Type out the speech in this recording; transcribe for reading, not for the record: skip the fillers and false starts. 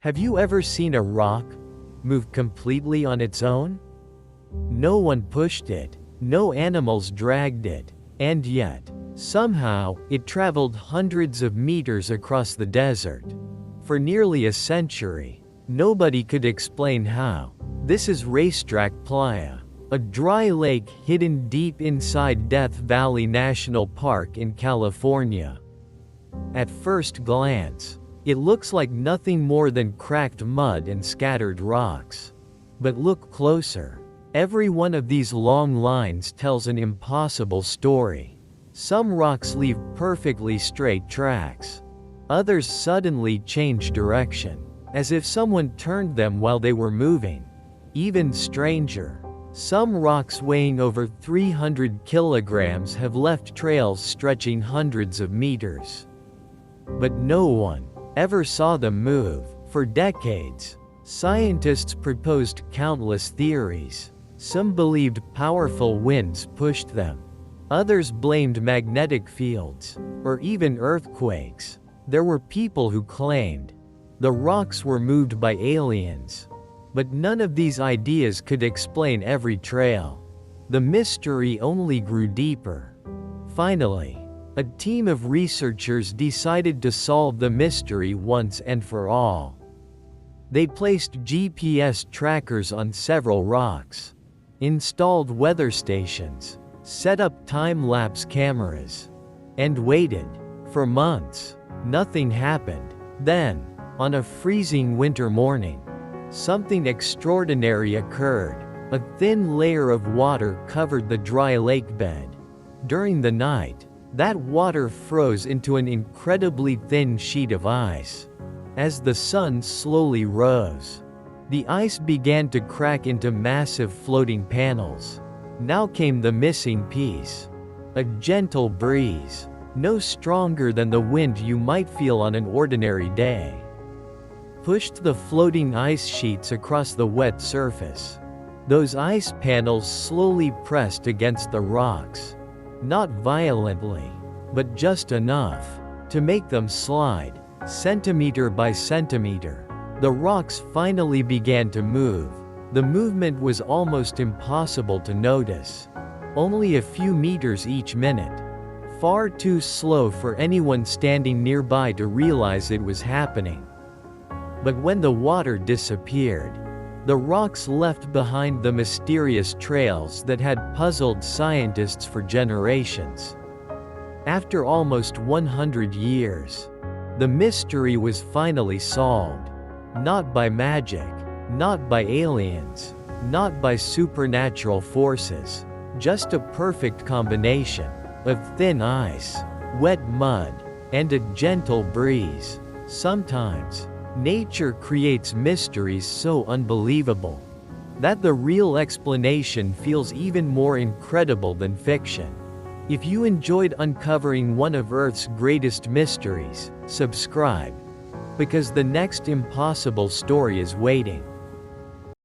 Have you ever seen a rock move completely on its own? No one pushed it, no animals dragged it, and yet, somehow, it traveled hundreds of meters across the desert. For nearly a century, nobody could explain how. This is Racetrack Playa, a dry lake hidden deep inside Death Valley National Park in California. At first glance, it looks like nothing more than cracked mud and scattered rocks. But look closer. Every one of these long lines tells an impossible story. Some rocks leave perfectly straight tracks. Others suddenly change direction, as if someone turned them while they were moving. Even stranger, some rocks weighing over 300 kilograms have left trails stretching hundreds of meters. But no one ever saw them move. For decades, scientists proposed countless theories. Some believed powerful winds pushed them. Others blamed magnetic fields, or even earthquakes. There were people who claimed the rocks were moved by aliens. But none of these ideas could explain every trail. The mystery only grew deeper. Finally, a team of researchers decided to solve the mystery once and for all. They placed GPS trackers on several rocks, installed weather stations, set up time-lapse cameras, and waited. For months, nothing happened. Then, on a freezing winter morning, something extraordinary occurred. A thin layer of water covered the dry lake bed. During the night, that water froze into an incredibly thin sheet of ice. As the sun slowly rose, the ice began to crack into massive floating panels. Now came the missing piece. A gentle breeze, no stronger than the wind you might feel on an ordinary day, pushed the floating ice sheets across the wet surface. Those ice panels slowly pressed against the rocks. Not violently, but just enough to make them slide, centimeter by centimeter. The rocks finally began to move. The movement was almost impossible to notice. Only a few meters each minute. Far too slow for anyone standing nearby to realize it was happening. But when the water disappeared, the rocks left behind the mysterious trails that had puzzled scientists for generations. After almost 100 years, the mystery was finally solved. Not by magic, not by aliens, not by supernatural forces, just a perfect combination of thin ice, wet mud, and a gentle breeze. Sometimes, nature creates mysteries so unbelievable that the real explanation feels even more incredible than fiction. If you enjoyed uncovering one of Earth's greatest mysteries, subscribe, because the next impossible story is waiting.